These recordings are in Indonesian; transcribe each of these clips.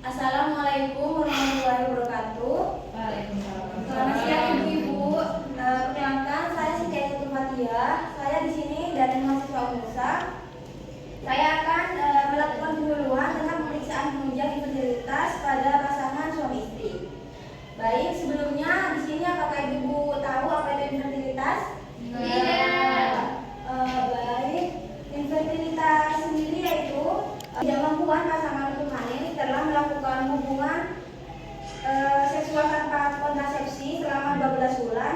Assalamualaikum warahmatullahi wabarakatuh. Waalaikumsalam. Selamat siang Ibu-ibu. Perkenalkan, saya Siti Aisyah Fathia. Saya di sini dari mahasiswa Unmusa. Saya akan melakukan pendahuluan tentang pemeriksaan penunjang infertilitas pada pasangan suami istri. Baik, sebelumnya di sini apakah Ibu tahu apa itu infertilitas? Tidak. Baik, infertilitas sendiri yaitu ketidakmampuan pasangan untuk hamil setelah melakukan hubungan seksual tanpa kontrasepsi selama 12 bulan.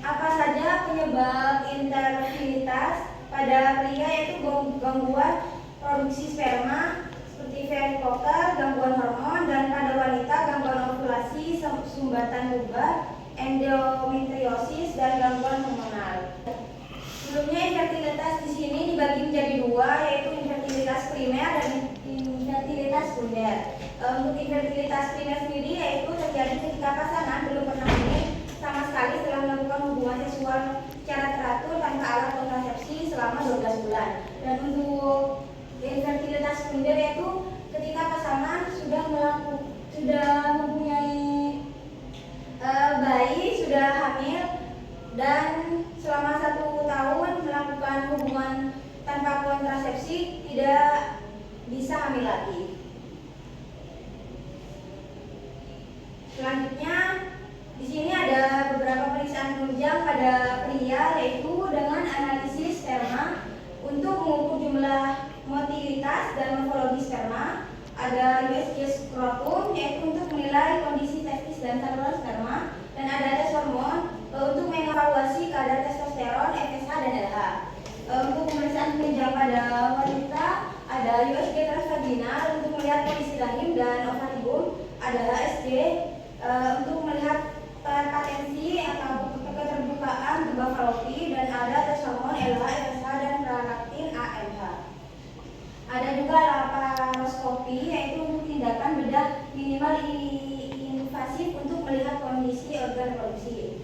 Apa saja penyebab infertilitas? Pada pria yaitu gangguan produksi sperma seperti varikoser, gangguan hormon, dan pada wanita gangguan ovulasi, sumbatan tuba, endometriosis, dan gangguan hormonal. Sebelumnya infertilitas di sini dibagi menjadi dua, yaitu infertilitas primer dan infertilitas sekunder. Untuk infertilitas primer sendiri yaitu terjadi ketika pasangan belum pernah hamil sama sekali setelah melakukan hubungan seksual secara teratur tanpa alat kontrasepsi selama 12 bulan. Dan untuk infertilitas sekunder yaitu ketika pasangan sudah mempunyai bayi, sudah hamil, dan selama 1 tahun melakukan hubungan tanpa kontrasepsi tidak bisa hamil lagi. Selanjutnya di sini ada beberapa pemeriksaan penunjang pada pria, yaitu dengan analisis sperma untuk mengukur jumlah motilitas dan morfologi sperma. Ada USG skrotum yaitu untuk menilai kondisi testis dan saluran sperma, dan ada tes hormon untuk mengevaluasi kadar testosteron, FSH, dan LH. Untuk pemeriksaan penunjang pada wanita ada USG transvaginal untuk melihat kondisi rahim dan ovarium, ada HSG untuk melihat patensi atau keterbukaan tuba falopi, dan ada tes hormon LH, FSH, dan prolaktin AMH. Ada juga laparoskopi yaitu untuk tindakan bedah minimal invasif untuk melihat kondisi organ reproduksi.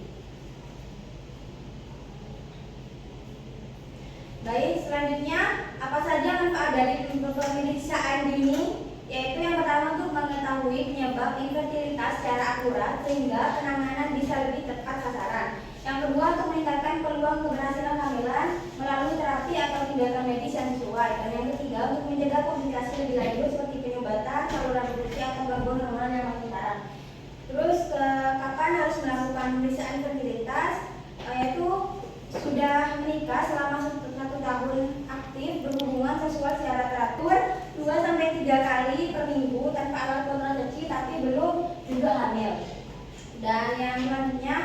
Baik, selanjutnya apa saja manfaat dari pemeriksaan dini? Yaitu yang pertama untuk mengetahui penyebab infertilitas secara akurat sehingga penanganan bisa lebih tepat sasaran. Yang kedua untuk meningkatkan peluang keberhasilan kehamilan melalui terapi atau tindakan medis yang sesuai. Dan yang ketiga untuk mencegah komplikasi lebih lanjut seperti penyumbatan, saluran reproduksi, atau gangguan hormonal yang makin parah. Terus kapan harus melakukan pemeriksaan infertilitas? Yaitu sudah menikah selama 1 tahun aktif berhubungan seksual secara teratur 2-3 kali per minggu tanpa alat kontrasepsi tapi belum juga hamil. Dan yang selanjutnya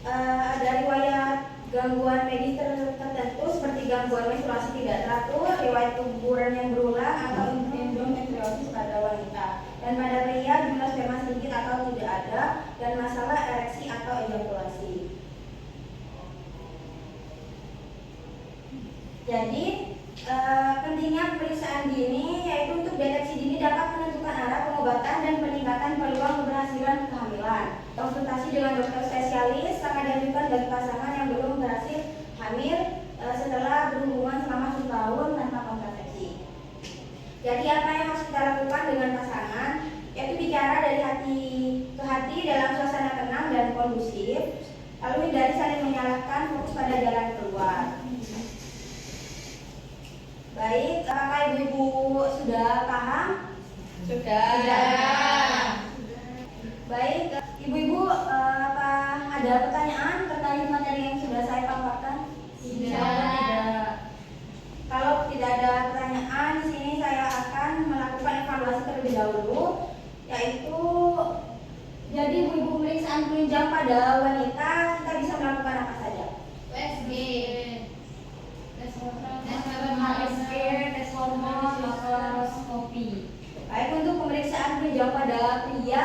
ada riwayat gangguan medis tertentu seperti gangguan menstruasi tidak teratur, riwayat keguguran yang berulang, atau endometriosis pada wanita. Dan pada pria jumlah sperma sedikit atau tidak ada, dan masalah ereksi atau ejakulasi. Jadi pentingnya pemeriksaan dini yaitu untuk deteksi dini dapat menentukan arah pengobatan dan peningkatan peluang keberhasilan kehamilan. Konsultasi dengan dokter spesialis sangat dianjurkan bagi pasangan yang belum berhasil hamil setelah berhubungan selama 1 tahun tanpa kontrasepsi. Jadi apa yang harus kita lakukan dengan pasangan? Yaitu bicara dari hati ke hati dalam suasana tenang dan kondusif, lalu hindari saling menyalahkan, fokus pada jalan keluar. Baik, apakah ibu-ibu sudah paham? Sudah. Baik, ibu-ibu apa ada pertanyaan terkait materi yang sudah saya paparkan? Tidak. Kalau tidak ada pertanyaan, di sini saya akan melakukan evaluasi terlebih dahulu, yaitu jadi ibu-ibu pemeriksaan penunjang pada wanita kita bisa melakukan apa saja? USG, tes hormon, laparoskopi. Baik, untuk pemeriksaan penunjang pada pria